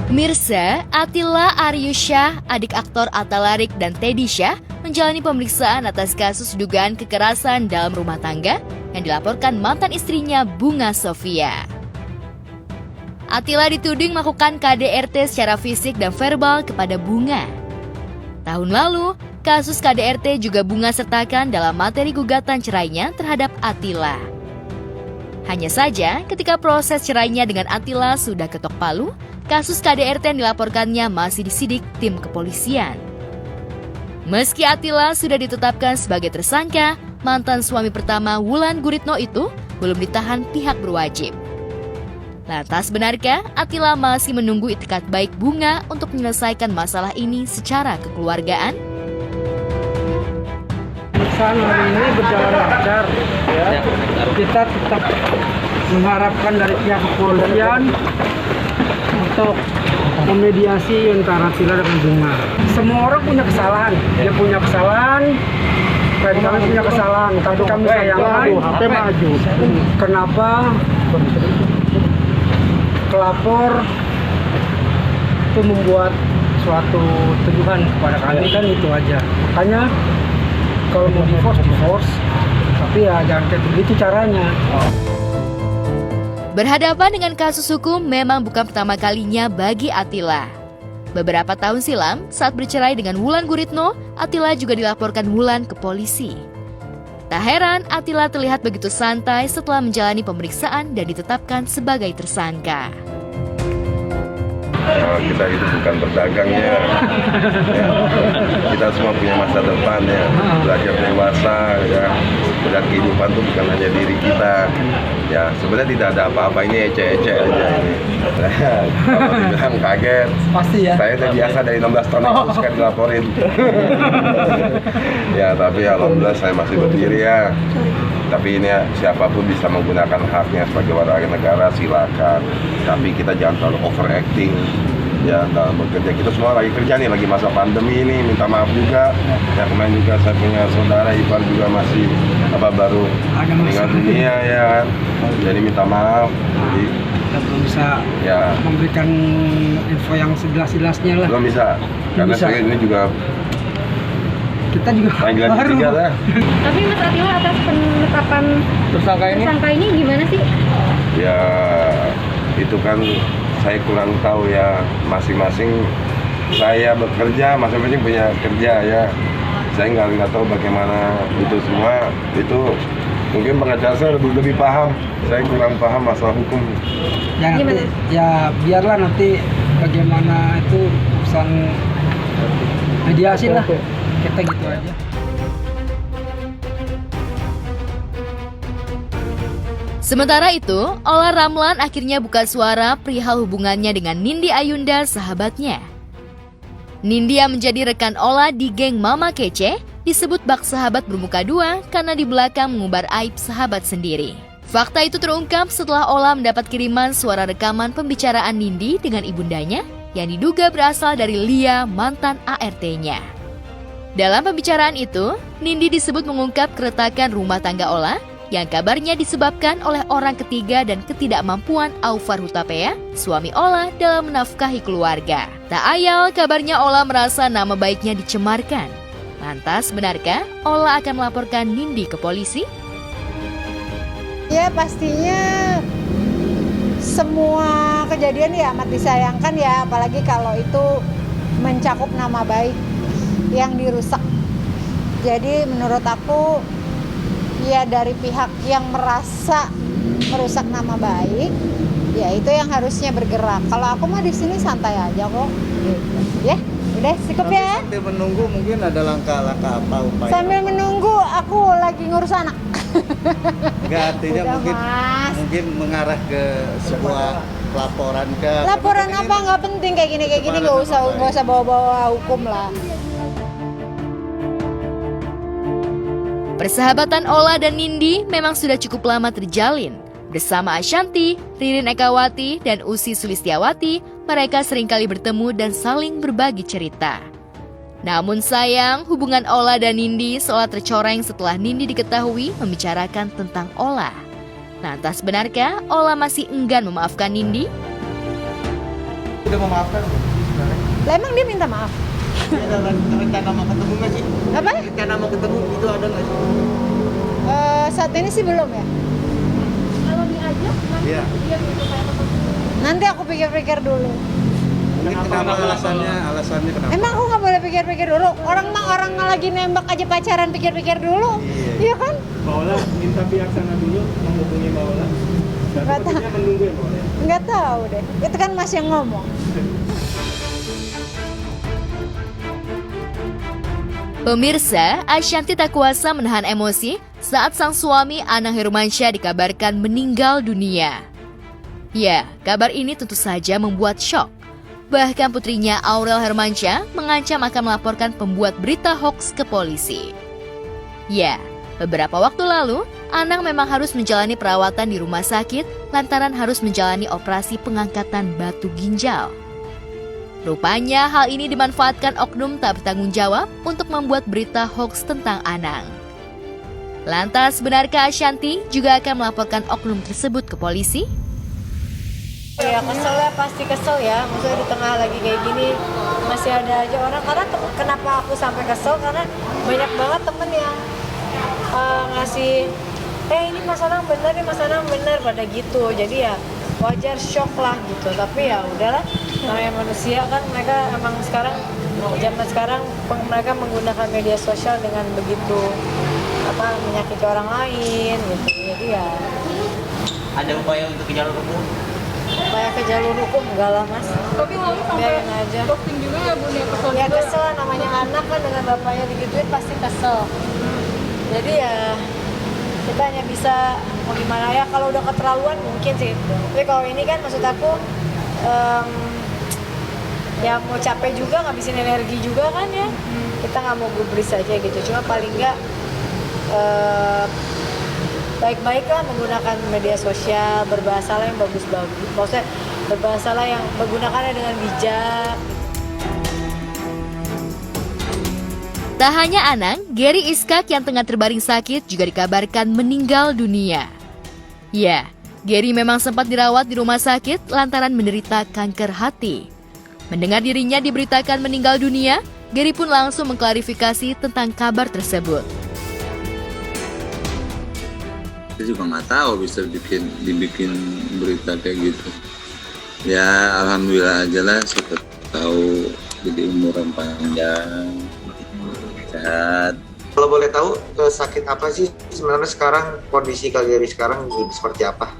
Mirsa, Attila Aryusyah, adik aktor Atta Larik dan Teddy Syah, menjalani pemeriksaan atas kasus dugaan kekerasan dalam rumah tangga yang dilaporkan mantan istrinya Bunga Sofia. Attila dituding melakukan KDRT secara fisik dan verbal kepada Bunga. Tahun lalu, kasus KDRT juga Bunga sertakan dalam materi gugatan cerainya terhadap Attila. Hanya saja, ketika proses cerainya dengan Attila sudah ketok palu, kasus KDRT yang dilaporkannya masih disidik tim kepolisian. Meski Attila sudah ditetapkan sebagai tersangka, mantan suami pertama Wulan Guritno itu belum ditahan pihak berwajib. Lantas benarkah Attila masih menunggu itikat baik Bunga untuk menyelesaikan masalah ini secara kekeluargaan? Pemeriksaan hari ini berjalan lancar, ya. Kita tetap mengharapkan dari pihak kepolisian untuk memediasi antara Attila dengan Bunga. Semua orang punya kesalahan, dia punya kesalahan, dan kami punya kesalahan, tapi kami sayangkan kenapa pelapor itu membuat suatu tuduhan kepada kami, kan itu aja. Makanya kalau mau divorce, tapi ya jangan kayak begitu caranya. Berhadapan dengan kasus hukum memang bukan pertama kalinya bagi Attila. Beberapa tahun silam, saat bercerai dengan Wulan Guritno, Attila juga dilaporkan Wulan ke polisi. Tak heran, Attila terlihat begitu santai setelah menjalani pemeriksaan dan ditetapkan sebagai tersangka. Kita itu bukan pedagang ya. Kita semua punya masa depan ya, belajar dewasa ya. Dan kehidupan itu bukan hanya diri kita. Ya sebenarnya tidak ada apa-apa, ini ece-ece aja ini. Kalau dibilang kaget, Pasti ya. saya udah biasa dari 16 tahun itu suka dilaporin. Ya tapi alhamdulillah saya masih berdiri ya. Tapi ini ya, siapapun bisa menggunakan haknya sebagai warga negara, silakan. Tapi kita jangan terlalu overacting ya dalam bekerja. Kita semua lagi kerja nih, lagi masa pandemi ini, minta maaf juga. Ya kemarin juga saya punya saudara ipar juga masih baru meninggal dunia ya kan. Jadi minta maaf. Jadi kita belum bisa ya memberikan info yang sejelas-jelasnya lah. belum bisa. Karena bisa. saya ini juga Kita juga panggilan baru. ketiga lah. Tapi Mas Attila atas penetapan tersangka ini gimana sih? Ya itu kan saya kurang tahu ya, masing-masing saya bekerja, masing-masing punya kerja ya. Saya nggak tahu bagaimana itu semua, itu mungkin pengacara saya lebih paham. Saya kurang paham masalah hukum. Ya, nanti, ya biarlah nanti bagaimana itu urusan mediasi lah. Kita gitu aja. Sementara itu, Ola Ramlan akhirnya buka suara perihal hubungannya dengan Nindi Ayunda, sahabatnya. Nindi yang menjadi rekan Ola di geng Mama Kece disebut bak sahabat bermuka dua karena di belakang mengumbar aib sahabat sendiri. Fakta itu terungkap setelah Ola mendapat kiriman suara rekaman pembicaraan Nindi dengan ibundanya yang diduga berasal dari Lia, mantan ART-nya. Dalam pembicaraan itu, Nindi disebut mengungkap keretakan rumah tangga Ola yang kabarnya disebabkan oleh orang ketiga dan ketidakmampuan Aufar Hutapea, suami Ola dalam menafkahi keluarga. Tak ayal kabarnya Ola merasa nama baiknya dicemarkan. Lantas benarkah Ola akan melaporkan Nindi ke polisi? Ya pastinya semua kejadian ya amat disayangkan ya, apalagi kalau itu mencakup nama baik yang dirusak. Jadi menurut aku ya dari pihak yang merasa merusak nama baik, ya itu yang harusnya bergerak. Kalau aku mah di sini santai aja kok. Gitu. Ya, udah cukup ya. Sambil menunggu mungkin ada langkah-langkah apa upaya? Sambil menunggu aku lagi ngurus anak. Enggak, artinya Udah, mungkin Mas. mungkin mengarah ke sebuah laporan ke Laporan apa nggak penting kayak gini nggak usah bawa-bawa hukum lah. Persahabatan Ola dan Nindi memang sudah cukup lama terjalin. Bersama Ashanti, Ririn Ekawati, dan Usi Sulistiawati, mereka seringkali bertemu dan saling berbagi cerita. Namun sayang, hubungan Ola dan Nindi seolah tercoreng setelah Nindi diketahui membicarakan tentang Ola. Lantas benarkah Ola masih enggan memaafkan Nindi? Udah memaafkan sebenarnya. Lah emang dia minta maaf? Ada rencana mau ketemu nggak sih? Apa? Rencana mau ketemu itu ada nggak sih? Saat ini sih belum ya. Kalau diajak nanti Iya. dia gitu kayak ketemu. Nanti aku pikir-pikir dulu. Mungkin kenapa alasannya kenapa? Emang aku nggak boleh pikir-pikir dulu? Orang lagi nembak aja pacaran pikir-pikir dulu. Iya kan? Paula minta pihak sana dulu menghubungi Paula. Dan Nggak tahu. sepertinya menunggu ya Paula. Nggak tahu deh. Itu kan Mas yang ngomong. Pemirsa, Ashanti tak kuasa menahan emosi saat sang suami Anang Hermansyah dikabarkan meninggal dunia. Ya, kabar ini tentu saja membuat syok. Bahkan putrinya Aurel Hermansyah mengancam akan melaporkan pembuat berita hoaks ke polisi. Ya, beberapa waktu lalu, Anang memang harus menjalani perawatan di rumah sakit lantaran harus menjalani operasi pengangkatan batu ginjal. Rupanya hal ini dimanfaatkan oknum tak bertanggung jawab untuk membuat berita hoaks tentang Anang. Lantas, benarkah Ashanti juga akan melaporkan oknum tersebut ke polisi? Ya kesel ya, pasti kesel ya. Maksudnya di tengah lagi kayak gini masih ada aja orang. Karena kenapa aku sampai kesel? Karena banyak banget temen yang ngasih, ini Mas Anang bener nih, Mas Anang bener, pada gitu. Jadi ya wajar, shock lah gitu. Tapi ya udahlah, namanya manusia kan, mereka emang sekarang zaman sekarang mereka menggunakan media sosial dengan begitu menyakiti orang lain gitu. Jadi ya Ada upaya untuk ke jalur hukum? upaya ke jalur hukum enggak lah Mas. Tapi lalu sampai Biarin aja. posting juga ya Bun, ya kesel Ya juga. kesel, namanya anak kan dengan bapaknya digituin pasti kesel. Jadi ya kita hanya bisa mau gimana ya, kalau udah keterlaluan mungkin sih. Tapi kalau ini kan maksud aku ya mau capek juga, ngabisin energi juga kan ya. Kita nggak mau gubris aja gitu. Cuma paling nggak baik-baiklah menggunakan media sosial, berbahasalah yang bagus-bagus. Maksudnya berbahasalah yang menggunakannya dengan bijak. Tak hanya Anang, Gary Iskak yang tengah terbaring sakit juga dikabarkan meninggal dunia. Ya, Gary memang sempat dirawat di rumah sakit lantaran menderita kanker hati. Mendengar dirinya diberitakan meninggal dunia, Gary pun langsung mengklarifikasi tentang kabar tersebut. Saya juga nggak tahu bisa dibikin berita kayak gitu. Ya alhamdulillah aja lah, siapa tahu jadi umuran panjang, sehat. Kalau boleh tahu sakit apa sih sebenarnya sekarang, kondisi Kak Gary sekarang seperti apa?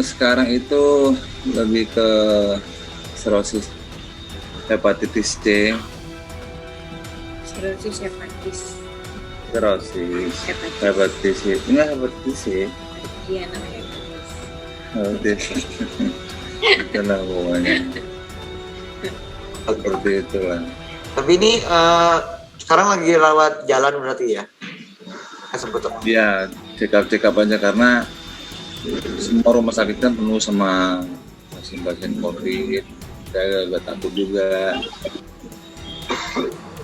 Sekarang itu lebih ke sirosis hepatitis C. Sirosis hepatitis. Sirosis hepatitis C. Ini hepatitis C. Iya, namanya hepatitis. Hepatitis. Itulah pokoknya. Seperti itulah. Tapi ini sekarang lagi rawat jalan berarti ya? Sebetulnya. Ya, check-up aja karena semua rumah sakit kan penuh sama pasien-pasien COVID. Saya agak takut juga.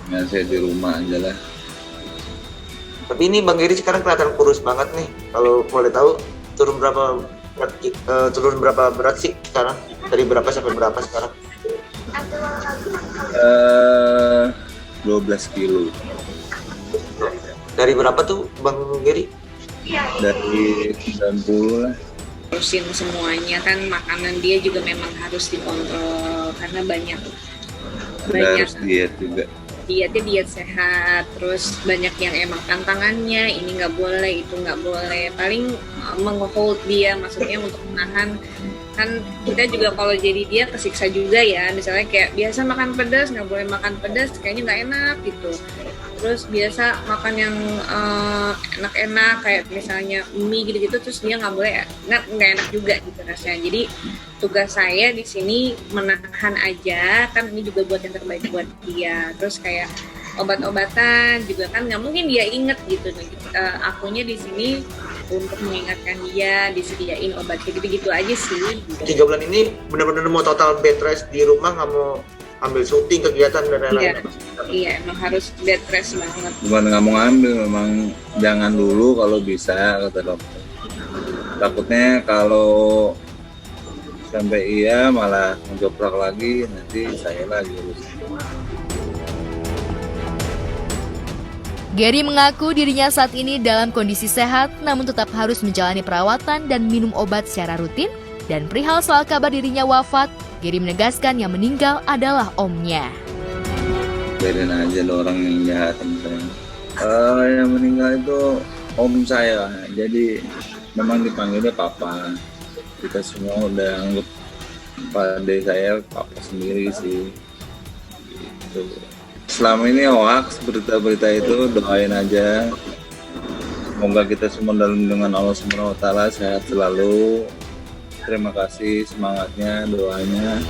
Ya, saya di rumah aja lah. Tapi ini Bang Gary sekarang kelihatan kurus banget nih. Kalau boleh tahu turun berapa berat sih sekarang? Dari berapa sampai berapa sekarang? 12 kilo. Dari berapa tuh Bang Gary? Dari 90 lah. Terusin semuanya kan, makanan dia juga memang harus dikontrol karena banyak Harus diet juga. dietnya diet sehat, terus banyak yang emang tantangannya, ini nggak boleh, itu nggak boleh, paling meng-hold dia, maksudnya untuk menahan. Kan kita juga kalau jadi dia kesiksa juga ya, misalnya kayak biasa makan pedas, nggak boleh makan pedas, kayaknya nggak enak gitu. Terus biasa makan yang enak-enak kayak misalnya mie gitu-gitu, terus dia nggak boleh, nggak enak juga gitu rasanya. Jadi tugas saya di sini menahan aja, kan ini juga buat yang terbaik buat dia. Terus kayak obat-obatan juga kan nggak mungkin dia inget gitu. Akunya di sini untuk mengingatkan dia, disediain obat kayak gitu-gitu aja sih. 3 bulan ini benar-benar mau total bed rest di rumah, nggak mau ambil syuting, kegiatan dan lain-lain. Iya, emang harus bed rest banget. Bukan nggak mau ngambil, memang jangan dulu kalau bisa, kata dokter. Takutnya kalau sampai iya malah menjoprak lagi, nanti saya lagi urusan. Gary mengaku dirinya saat ini dalam kondisi sehat, namun tetap harus menjalani perawatan dan minum obat secara rutin. Dan perihal soal kabar dirinya wafat, Gary menegaskan yang meninggal adalah omnya. Biarin aja lo orang yang jahat sama saya. Yang meninggal itu om saya, jadi memang dipanggilnya papa. Kita semua udah anggap pada saya papa sendiri sih. Gitu. Selama ini hoax berita-berita itu, doain aja. Semoga kita semua dalam lindungan Allah SWT sehat selalu. Terima kasih semangatnya, doanya.